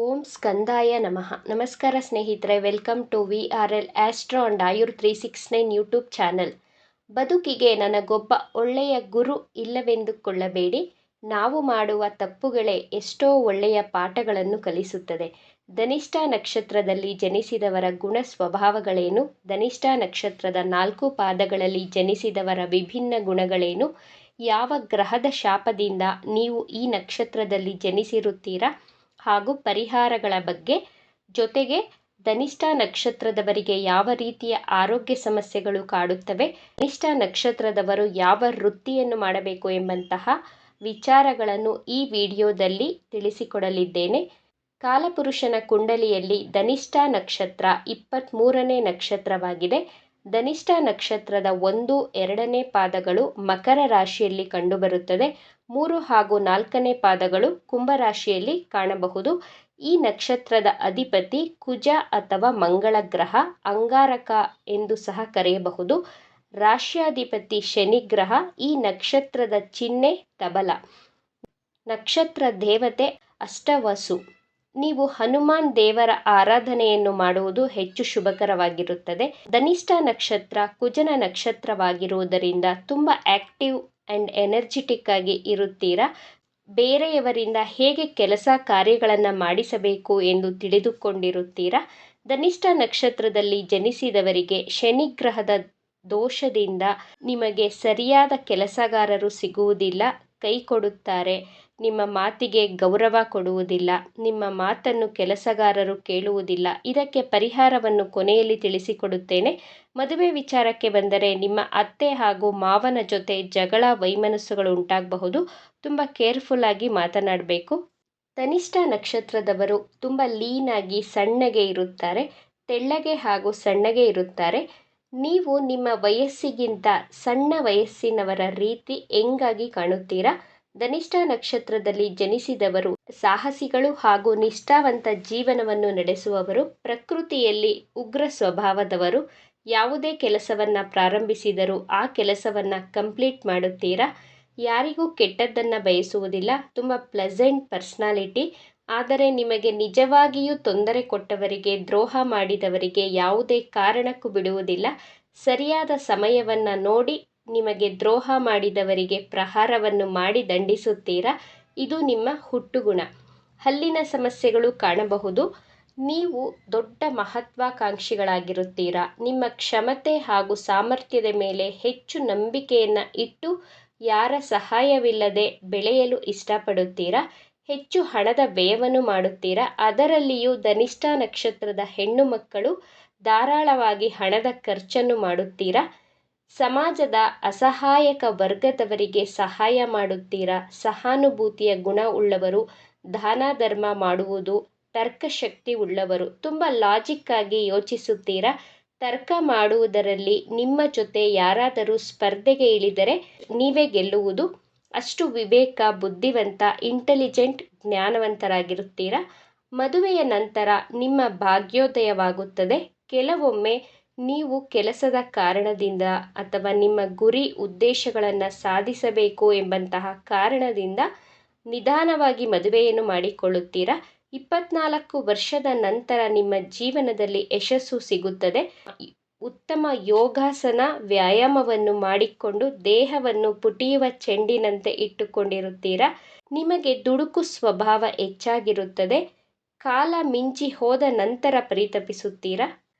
ಓಂ ಸ್ಕಂದಾಯ ನಮಃ. ನಮಸ್ಕಾರ ಸ್ನೇಹಿತರೆ, welcome to VRL astro and Ayur 369 YouTube channel. ಬದುಕಿಗೆ ನನಗೊಬ್ಬ ಒಳ್ಳೆಯ ಗುರು ಇಲ್ಲವೆಂದುಕೊಳ್ಳಬೇಡಿ. ನಾವು ಮಾಡುವ ತಪ್ಪುಗಳೇ ಎಷ್ಟೋ ಒಳ್ಳೆಯ ಪಾಠಗಳನ್ನು ಕಲಿಸುತ್ತದೆ. ಧನಿಷ್ಠ ನಕ್ಷತ್ರದಲ್ಲಿ ಜನಿಸಿದವರ ಗುಣ ಸ್ವಭಾವಗಳೇನು? ಧನಿಷ್ಠ ನಕ್ಷತ್ರದ 4 ಪಾದಗಳಲ್ಲಿ ಜನಿಸಿದವರ ವಿಭಿನ್ನ ಗುಣಗಳೇನು? ಯಾವ ಗ್ರಹದ ಶಾಪದಿಂದ ನೀವು ಈ ನಕ್ಷತ್ರದಲ್ಲಿ ಜನಿಸಿರುತ್ತೀರಾ ಹಾಗೂ ಪರಿಹಾರಗಳ ಬಗ್ಗೆ, ಜೊತೆಗೆ ಧನಿಷ್ಠ ನಕ್ಷತ್ರದವರಿಗೆ ಯಾವ ರೀತಿಯ ಆರೋಗ್ಯ ಸಮಸ್ಯೆಗಳು ಕಾಡುತ್ತವೆ, ಧನಿಷ್ಠ ನಕ್ಷತ್ರದವರು ಯಾವ ವೃತ್ತಿಯನ್ನು ಮಾಡಬೇಕು ಎಂಬಂತಹ ವಿಚಾರಗಳನ್ನು ಈ ವಿಡಿಯೋದಲ್ಲಿ ತಿಳಿಸಿಕೊಡಲಿದ್ದೇನೆ. ಕಾಲಪುರುಷನ ಕುಂಡಲಿಯಲ್ಲಿ ಧನಿಷ್ಠ ನಕ್ಷತ್ರ 23ನೇ ನಕ್ಷತ್ರವಾಗಿದೆ. ಧನಿಷ್ಠ ನಕ್ಷತ್ರದ 1, 2ನೇ ಪಾದಗಳು ಮಕರ ರಾಶಿಯಲ್ಲಿ ಕಂಡುಬರುತ್ತದೆ. 3 ಹಾಗೂ 4ನೇ ಪಾದಗಳು ಕುಂಭ ರಾಶಿಯಲ್ಲಿ ಕಾಣಬಹುದು. ಈ ನಕ್ಷತ್ರದ ಅಧಿಪತಿ ಕುಜ ಅಥವಾ ಮಂಗಳ ಗ್ರಹ, ಅಂಗಾರಕ ಎಂದು ಸಹ ಕರೆಯಬಹುದು. ರಾಶ್ಯಾಧಿಪತಿ ಶನಿ ಗ್ರಹ. ಈ ನಕ್ಷತ್ರದ ಚಿಹ್ನೆ ತಬಲ. ನಕ್ಷತ್ರ ದೇವತೆ ಅಷ್ಟವಸು. ನೀವು ಹನುಮಾನ್ ದೇವರ ಆರಾಧನೆಯನ್ನು ಮಾಡುವುದು ಹೆಚ್ಚು ಶುಭಕರವಾಗಿರುತ್ತದೆ. ಧನಿಷ್ಠ ನಕ್ಷತ್ರ ಕುಜನ ನಕ್ಷತ್ರವಾಗಿರುವುದರಿಂದ ತುಂಬ ಆಕ್ಟಿವ್ ಆ್ಯಂಡ್ ಎನರ್ಜಿಟಿಕ್ ಆಗಿ ಇರುತ್ತೀರಾ. ಬೇರೆಯವರಿಂದ ಹೇಗೆ ಕೆಲಸ ಕಾರ್ಯಗಳನ್ನು ಮಾಡಿಸಬೇಕು ಎಂದು ತಿಳಿದುಕೊಂಡಿರುತ್ತೀರಾ. ಧನಿಷ್ಠ ನಕ್ಷತ್ರದಲ್ಲಿ ಜನಿಸಿದವರಿಗೆ ಶನಿಗ್ರಹದ ದೋಷದಿಂದ ನಿಮಗೆ ಸರಿಯಾದ ಕೆಲಸಗಾರರು ಸಿಗುವುದಿಲ್ಲ, ಕೈ ಕೊಡುತ್ತಾರೆ, ನಿಮ್ಮ ಮಾತಿಗೆ ಗೌರವ ಕೊಡುವುದಿಲ್ಲ, ನಿಮ್ಮ ಮಾತನ್ನು ಕೆಲಸಗಾರರು ಕೇಳುವುದಿಲ್ಲ. ಇದಕ್ಕೆ ಪರಿಹಾರವನ್ನು ಕೊನೆಯಲ್ಲಿ ತಿಳಿಸಿಕೊಡುತ್ತೇನೆ. ಮದುವೆ ವಿಚಾರಕ್ಕೆ ಬಂದರೆ ನಿಮ್ಮ ಅತ್ತೆ ಹಾಗೂ ಮಾವನ ಜೊತೆ ಜಗಳ ವೈಮನಸ್ಸುಗಳು ಉಂಟಾಗಬಹುದು. ತುಂಬ ಕೇರ್ಫುಲ್ ಆಗಿ ಮಾತನಾಡಬೇಕು. ಧನಿಷ್ಠ ನಕ್ಷತ್ರದವರು ತುಂಬ ಲೀನಾಗಿ ಸಣ್ಣಗೆ ಇರುತ್ತಾರೆ, ತೆಳ್ಳಗೆ ಹಾಗೂ ಸಣ್ಣಗೆ ಇರುತ್ತಾರೆ. ನೀವು ನಿಮ್ಮ ವಯಸ್ಸಿಗಿಂತ ಸಣ್ಣ ವಯಸ್ಸಿನವರ ರೀತಿ ಹೆಂಗಾಗಿ ಕಾಣುತ್ತೀರಾ. ಧನಿಷ್ಠ ನಕ್ಷತ್ರದಲ್ಲಿ ಜನಿಸಿದವರು ಸಾಹಸಿಗಳು ಹಾಗೂ ನಿಷ್ಠಾವಂತ ಜೀವನವನ್ನು ನಡೆಸುವವರು. ಪ್ರಕೃತಿಯಲ್ಲಿ ಉಗ್ರ ಸ್ವಭಾವದವರು. ಯಾವುದೇ ಕೆಲಸವನ್ನು ಪ್ರಾರಂಭಿಸಿದರೂ ಆ ಕೆಲಸವನ್ನು ಕಂಪ್ಲೀಟ್ ಮಾಡುತ್ತೀರಾ. ಯಾರಿಗೂ ಕೆಟ್ಟದ್ದನ್ನು ಬಯಸುವುದಿಲ್ಲ. ತುಂಬ ಪ್ಲೆಸೆಂಟ್ ಪರ್ಸ್ನಾಲಿಟಿ. ಆದರೆ ನಿಮಗೆ ನಿಜವಾಗಿಯೂ ತೊಂದರೆ ಕೊಟ್ಟವರಿಗೆ, ದ್ರೋಹ ಮಾಡಿದವರಿಗೆ ಯಾವುದೇ ಕಾರಣಕ್ಕೂ ಬಿಡುವುದಿಲ್ಲ. ಸರಿಯಾದ ಸಮಯವನ್ನು ನೋಡಿ ನಿಮಗೆ ದ್ರೋಹ ಮಾಡಿದವರಿಗೆ ಪ್ರಹಾರವನ್ನು ಮಾಡಿ ದಂಡಿಸುತ್ತೀರಾ. ಇದು ನಿಮ್ಮ ಹುಟ್ಟುಗುಣ. ಹಲ್ಲಿನ ಸಮಸ್ಯೆಗಳು ಕಾಣಬಹುದು. ನೀವು ದೊಡ್ಡ ಮಹತ್ವಾಕಾಂಕ್ಷಿಗಳಾಗಿರುತ್ತೀರಾ. ನಿಮ್ಮ ಕ್ಷಮತೆ ಹಾಗೂ ಸಾಮರ್ಥ್ಯದ ಮೇಲೆ ಹೆಚ್ಚು ನಂಬಿಕೆಯನ್ನು ಇಟ್ಟು ಯಾರ ಸಹಾಯವಿಲ್ಲದೆ ಬೆಳೆಯಲು ಇಷ್ಟಪಡುತ್ತೀರಾ. ಹೆಚ್ಚು ಹಣದ ವ್ಯಯವನ್ನು ಮಾಡುತ್ತೀರಾ. ಅದರಲ್ಲಿಯೂ ಧನಿಷ್ಠ ನಕ್ಷತ್ರದ ಹೆಣ್ಣು ಮಕ್ಕಳು ಧಾರಾಳವಾಗಿ ಹಣದ ಖರ್ಚನ್ನು ಮಾಡುತ್ತೀರಾ. ಸಮಾಜದ ಅಸಹಾಯಕ ವರ್ಗದವರಿಗೆ ಸಹಾಯ ಮಾಡುತ್ತೀರಾ. ಸಹಾನುಭೂತಿಯ ಗುಣ ಉಳ್ಳವರು, ದಾನ ಧರ್ಮ ಮಾಡುವುದು, ತರ್ಕಶಕ್ತಿ ಉಳ್ಳವರು. ತುಂಬ ಲಾಜಿಕ್ ಆಗಿ ಯೋಚಿಸುತ್ತೀರಾ. ತರ್ಕ ಮಾಡುವುದರಲ್ಲಿ ನಿಮ್ಮ ಜೊತೆ ಯಾರಾದರೂ ಸ್ಪರ್ಧೆಗೆ ಇಳಿದರೆ ನೀವೇ ಗೆಲ್ಲುವುದು. ಅಷ್ಟು ವಿವೇಕ, ಬುದ್ಧಿವಂತ, ಇಂಟೆಲಿಜೆಂಟ್, ಜ್ಞಾನವಂತರಾಗಿರುತ್ತೀರಾ. ಮದುವೆಯ ನಂತರ ನಿಮ್ಮ ಭಾಗ್ಯೋದಯವಾಗುತ್ತದೆ. ಕೆಲವೊಮ್ಮೆ ನೀವು ಕೆಲಸದ ಕಾರಣದಿಂದ ಅಥವಾ ನಿಮ್ಮ ಗುರಿ ಉದ್ದೇಶಗಳನ್ನು ಸಾಧಿಸಬೇಕು ಎಂಬಂತಹ ಕಾರಣದಿಂದ ನಿಧಾನವಾಗಿ ಮದುವೆಯನ್ನು ಮಾಡಿಕೊಳ್ಳುತ್ತೀರಾ. 24 ವರ್ಷದ ನಂತರ ನಿಮ್ಮ ಜೀವನದಲ್ಲಿ ಯಶಸ್ಸು ಸಿಗುತ್ತದೆ. ಉತ್ತಮ ಯೋಗಾಸನ ವ್ಯಾಯಾಮವನ್ನು ಮಾಡಿಕೊಂಡು ದೇಹವನ್ನು ಪುಟಿಯುವ ಚೆಂಡಿನಂತೆ ಇಟ್ಟುಕೊಂಡಿರುತ್ತೀರಾ. ನಿಮಗೆ ದುಡುಕು ಸ್ವಭಾವ ಹೆಚ್ಚಾಗಿರುತ್ತದೆ. ಕಾಲ ಮಿಂಚಿ ಹೋದ ನಂತರ ಪರಿತಪಿಸುತ್ತೀರಾ.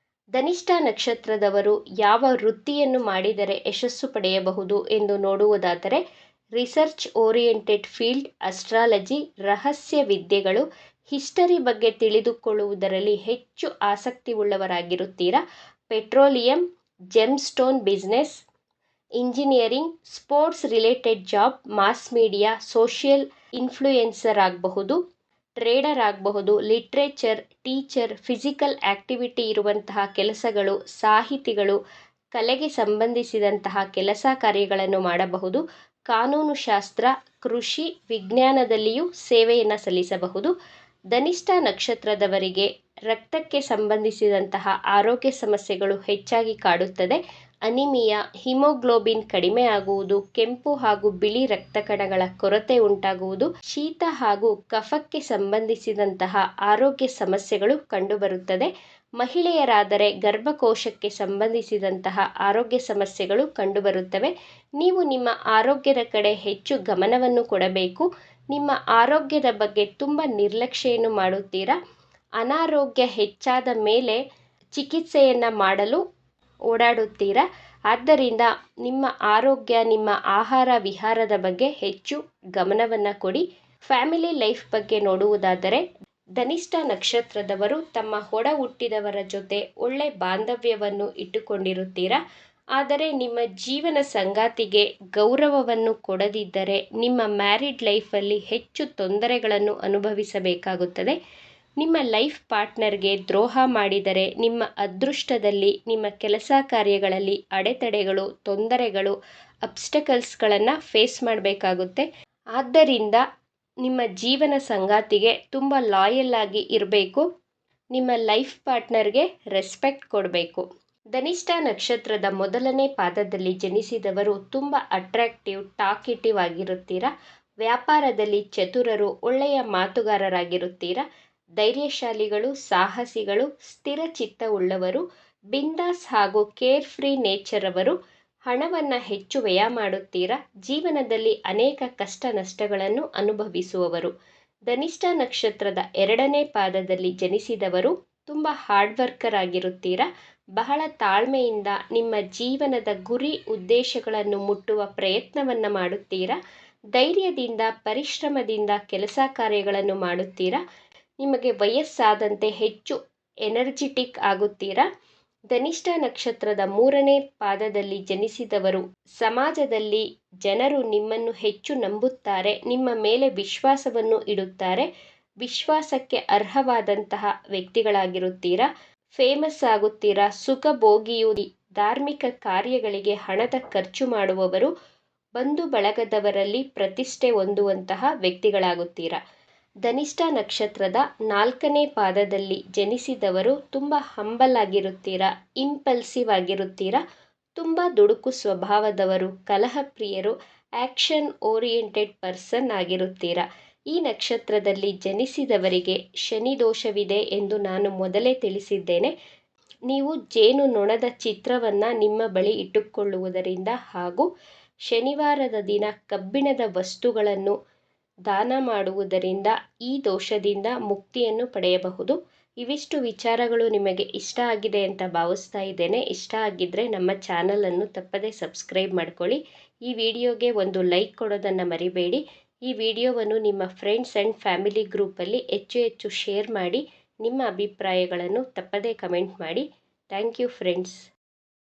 ಧನಿಷ್ಠ ನಕ್ಷತ್ರದವರು ಯಾವ ವೃತ್ತಿಯನ್ನು ಮಾಡಿದರೆ ಯಶಸ್ಸು ಪಡೆಯಬಹುದು ಎಂದು ನೋಡುವುದಾದರೆ, ರಿಸರ್ಚ್ ಓರಿಯೆಂಟೆಡ್ ಫೀಲ್ಡ್, ಅಸ್ಟ್ರಾಲಜಿ, ರಹಸ್ಯ ವಿದ್ಯೆಗಳು, ಹಿಸ್ಟರಿ ಬಗ್ಗೆ ತಿಳಿದುಕೊಳ್ಳುವುದರಲ್ಲಿ ಹೆಚ್ಚು ಆಸಕ್ತಿ ಉಳ್ಳವರಾಗಿರುತ್ತೀರಾ. Petroleum, gemstone business, engineering, sports related job, mass media, social influencer ಆಗಬಹುದು, ಟ್ರೇಡರ್ ಆಗಬಹುದು, ಲಿಟ್ರೇಚರ್, ಟೀಚರ್, ಫಿಸಿಕಲ್ ಆಕ್ಟಿವಿಟಿ ಇರುವಂತಹ ಕೆಲಸಗಳು, ಸಾಹಿತಿಗಳು, ಕಲೆಗೆ ಸಂಬಂಧಿಸಿದಂತಹ ಕೆಲಸ ಕಾರ್ಯಗಳನ್ನು ಮಾಡಬಹುದು. ಕಾನೂನು ಶಾಸ್ತ್ರ, ಕೃಷಿ, ವಿಜ್ಞಾನದಲ್ಲಿಯೂ ಸೇವೆಯನ್ನು ಸಲ್ಲಿಸಬಹುದು. ಧನಿಷ್ಠ ನಕ್ಷತ್ರದವರಿಗೆ ರಕ್ತಕ್ಕೆ ಸಂಬಂಧಿಸಿದಂತಹ ಆರೋಗ್ಯ ಸಮಸ್ಯೆಗಳು ಹೆಚ್ಚಾಗಿ ಕಾಡುತ್ತದೆ. ಅನಿಮಿಯಾ, ಹಿಮೋಗ್ಲೋಬಿನ್ ಕಡಿಮೆ ಆಗುವುದು, ಕೆಂಪು ಹಾಗೂ ಬಿಳಿ ರಕ್ತ ಕಣಗಳ ಕೊರತೆ ಉಂಟಾಗುವುದು, ಶೀತ ಹಾಗೂ ಕಫಕ್ಕೆ ಸಂಬಂಧಿಸಿದಂತಹ ಆರೋಗ್ಯ ಸಮಸ್ಯೆಗಳು ಕಂಡುಬರುತ್ತದೆ. ಮಹಿಳೆಯರಾದರೆ ಗರ್ಭಕೋಶಕ್ಕೆ ಸಂಬಂಧಿಸಿದಂತಹ ಆರೋಗ್ಯ ಸಮಸ್ಯೆಗಳು ಕಂಡುಬರುತ್ತವೆ. ನೀವು ನಿಮ್ಮ ಆರೋಗ್ಯದ ಕಡೆ ಹೆಚ್ಚು ಗಮನವನ್ನು ಕೊಡಬೇಕು. ನಿಮ್ಮ ಆರೋಗ್ಯದ ಬಗ್ಗೆ ತುಂಬ ನಿರ್ಲಕ್ಷ್ಯವನ್ನು ಮಾಡುತ್ತೀರಾ. ಅನಾರೋಗ್ಯ ಹೆಚ್ಚಾದ ಮೇಲೆ ಚಿಕಿತ್ಸೆಯನ್ನು ಮಾಡಲು ಓಡಾಡುತ್ತೀರಾ. ಆದ್ದರಿಂದ ನಿಮ್ಮ ಆರೋಗ್ಯ, ನಿಮ್ಮ ಆಹಾರ ವಿಹಾರದ ಬಗ್ಗೆ ಹೆಚ್ಚು ಗಮನವನ್ನು ಕೊಡಿ. ಫ್ಯಾಮಿಲಿ ಲೈಫ್ ಬಗ್ಗೆ ನೋಡುವುದಾದರೆ ಧನಿಷ್ಠ ನಕ್ಷತ್ರದವರು ತಮ್ಮ ಒಡ ಹುಟ್ಟಿದವರ ಜೊತೆ ಒಳ್ಳೆ ಬಾಂಧವ್ಯವನ್ನು ಇಟ್ಟುಕೊಂಡಿರುತ್ತೀರಾ. ಆದರೆ ನಿಮ್ಮ ಜೀವನ ಸಂಗಾತಿಗೆ ಗೌರವವನ್ನು ಕೊಡದಿದ್ದರೆ ನಿಮ್ಮ ಮ್ಯಾರಿಡ್ ಲೈಫಲ್ಲಿ ಹೆಚ್ಚು ತೊಂದರೆಗಳನ್ನು ಅನುಭವಿಸಬೇಕಾಗುತ್ತದೆ. ನಿಮ್ಮ ಲೈಫ್ ಪಾರ್ಟ್ನರ್ಗೆ ದ್ರೋಹ ಮಾಡಿದರೆ ನಿಮ್ಮ ಅದೃಷ್ಟದಲ್ಲಿ, ನಿಮ್ಮ ಕೆಲಸ ಕಾರ್ಯಗಳಲ್ಲಿ ಅಡೆತಡೆಗಳು, ತೊಂದರೆಗಳು, ಅಬ್ಸ್ಟಕಲ್ಸ್ಗಳನ್ನು ಫೇಸ್ ಮಾಡಬೇಕಾಗುತ್ತೆ. ಆದ್ದರಿಂದ ನಿಮ್ಮ ಜೀವನ ಸಂಗಾತಿಗೆ ತುಂಬ ಲಾಯಲ್ ಆಗಿ ಇರಬೇಕು. ನಿಮ್ಮ ಲೈಫ್ ಪಾರ್ಟ್ನರ್ಗೆ ರೆಸ್ಪೆಕ್ಟ್ ಕೊಡಬೇಕು. ಧನಿಷ್ಠ ನಕ್ಷತ್ರದ ಮೊದಲನೇ ಪಾದದಲ್ಲಿ ಜನಿಸಿದವರು ತುಂಬ ಅಟ್ರಾಕ್ಟಿವ್, ಟಾಕಿಟಿವ್ ಆಗಿರುತ್ತೀರಾ. ವ್ಯಾಪಾರದಲ್ಲಿ ಚತುರರು, ಒಳ್ಳೆಯ ಮಾತುಗಾರರಾಗಿರುತ್ತೀರಾ. ಧೈರ್ಯಶಾಲಿಗಳು, ಸಾಹಸಿಗಳು, ಸ್ಥಿರ ಚಿತ್ತವುಳ್ಳವರು, ಬಿಂದಾಸ್ ಹಾಗೂ ಕೇರ್ ಫ್ರೀ ನೇಚರ್ ಅವರು. ಹಣವನ್ನು ಹೆಚ್ಚು ವ್ಯಯ ಮಾಡುತ್ತೀರಾ. ಜೀವನದಲ್ಲಿ ಅನೇಕ ಕಷ್ಟ ನಷ್ಟಗಳನ್ನು ಅನುಭವಿಸುವವರು. ಧನಿಷ್ಠ ನಕ್ಷತ್ರದ ಎರಡನೇ ಪಾದದಲ್ಲಿ ಜನಿಸಿದವರು ತುಂಬ ಹಾರ್ಡ್ ವರ್ಕರ್ ಆಗಿರುತ್ತೀರಾ. ಬಹಳ ತಾಳ್ಮೆಯಿಂದ ನಿಮ್ಮ ಜೀವನದ ಗುರಿ ಉದ್ದೇಶಗಳನ್ನು ಮುಟ್ಟುವ ಪ್ರಯತ್ನವನ್ನು ಮಾಡುತ್ತೀರಾ. ಧೈರ್ಯದಿಂದ, ಪರಿಶ್ರಮದಿಂದ ಕೆಲಸ ಕಾರ್ಯಗಳನ್ನು ಮಾಡುತ್ತೀರಾ. ನಿಮಗೆ ವಯಸ್ಸಾದಂತೆ ಹೆಚ್ಚು ಎನರ್ಜಿಟಿಕ್ ಆಗುತ್ತೀರಾ. ಧನಿಷ್ಠ ನಕ್ಷತ್ರದ ಮೂರನೇ ಪಾದದಲ್ಲಿ ಜನಿಸಿದವರು ಸಮಾಜದಲ್ಲಿ ಜನರು ನಿಮ್ಮನ್ನು ಹೆಚ್ಚು ನಂಬುತ್ತಾರೆ, ನಿಮ್ಮ ಮೇಲೆ ವಿಶ್ವಾಸವನ್ನು ಇಡುತ್ತಾರೆ. ವಿಶ್ವಾಸಕ್ಕೆ ಅರ್ಹವಾದಂತಹ ವ್ಯಕ್ತಿಗಳಾಗಿರುತ್ತೀರಾ. ಫೇಮಸ್ ಆಗುತ್ತೀರಾ. ಸುಖಭೋಗಿಯು, ಧಾರ್ಮಿಕ ಕಾರ್ಯಗಳಿಗೆ ಹಣದ ಖರ್ಚು ಮಾಡುವವರು, ಬಂಧು ಬಳಗದವರಲ್ಲಿ ಪ್ರತಿಷ್ಠೆ ಹೊಂದುವಂತಹ ವ್ಯಕ್ತಿಗಳಾಗುತ್ತೀರಾ. ಧನಿಷ್ಠ ನಕ್ಷತ್ರದ ನಾಲ್ಕನೇ ಪಾದದಲ್ಲಿ ಜನಿಸಿದವರು ತುಂಬ ಹಂಬಲ್ ಆಗಿರುತ್ತೀರಾ. ಇಂಪಲ್ಸಿವ್ ಆಗಿರುತ್ತೀರಾ. ತುಂಬ ದುಡುಕು ಸ್ವಭಾವದವರು, ಕಲಹಪ್ರಿಯರು, ಆ್ಯಕ್ಷನ್ ಓರಿಯೆಂಟೆಡ್ ಪರ್ಸನ್ ಆಗಿರುತ್ತೀರಾ. ಈ ನಕ್ಷತ್ರದಲ್ಲಿ ಜನಿಸಿದವರಿಗೆ ಶನಿ ದೋಷವಿದೆ ಎಂದು ನಾನು ಮೊದಲೇ ತಿಳಿಸಿದ್ದೇನೆ. ನೀವು ಜೇನುನೊಣದ ಚಿತ್ರವನ್ನು ನಿಮ್ಮ ಬಳಿ ಇಟ್ಟುಕೊಳ್ಳುವುದರಿಂದ ಹಾಗೂ ಶನಿವಾರದ ದಿನ ಕಬ್ಬಿಣದ ವಸ್ತುಗಳನ್ನು ದಾನ ಮಾಡುವುದರಿಂದ ಈ ದೋಷದಿಂದ ಮುಕ್ತಿಯನ್ನು ಪಡೆಯಬಹುದು. ಇವಿಷ್ಟು ವಿಚಾರಗಳು ನಿಮಗೆ ಇಷ್ಟ ಆಗಿದೆ ಅಂತ ಭಾವಿಸ್ತಾ ಇದ್ದೇನೆ. ಇಷ್ಟ ಆಗಿದ್ದರೆ ನಮ್ಮ ಚಾನಲನ್ನು ತಪ್ಪದೇ ಸಬ್ಸ್ಕ್ರೈಬ್ ಮಾಡ್ಕೊಳ್ಳಿ. ಈ ವಿಡಿಯೋಗೆ ಒಂದು ಲೈಕ್ ಕೊಡೋದನ್ನು ಮರಿಬೇಡಿ. ಈ ವಿಡಿಯೋವನ್ನು ನಿಮ್ಮ ಫ್ರೆಂಡ್ಸ್ ಆ್ಯಂಡ್ ಫ್ಯಾಮಿಲಿ ಗ್ರೂಪಲ್ಲಿ ಹೆಚ್ಚು ಹೆಚ್ಚು ಶೇರ್ ಮಾಡಿ. ನಿಮ್ಮ ಅಭಿಪ್ರಾಯಗಳನ್ನು ತಪ್ಪದೇ ಕಮೆಂಟ್ ಮಾಡಿ. Thank you friends.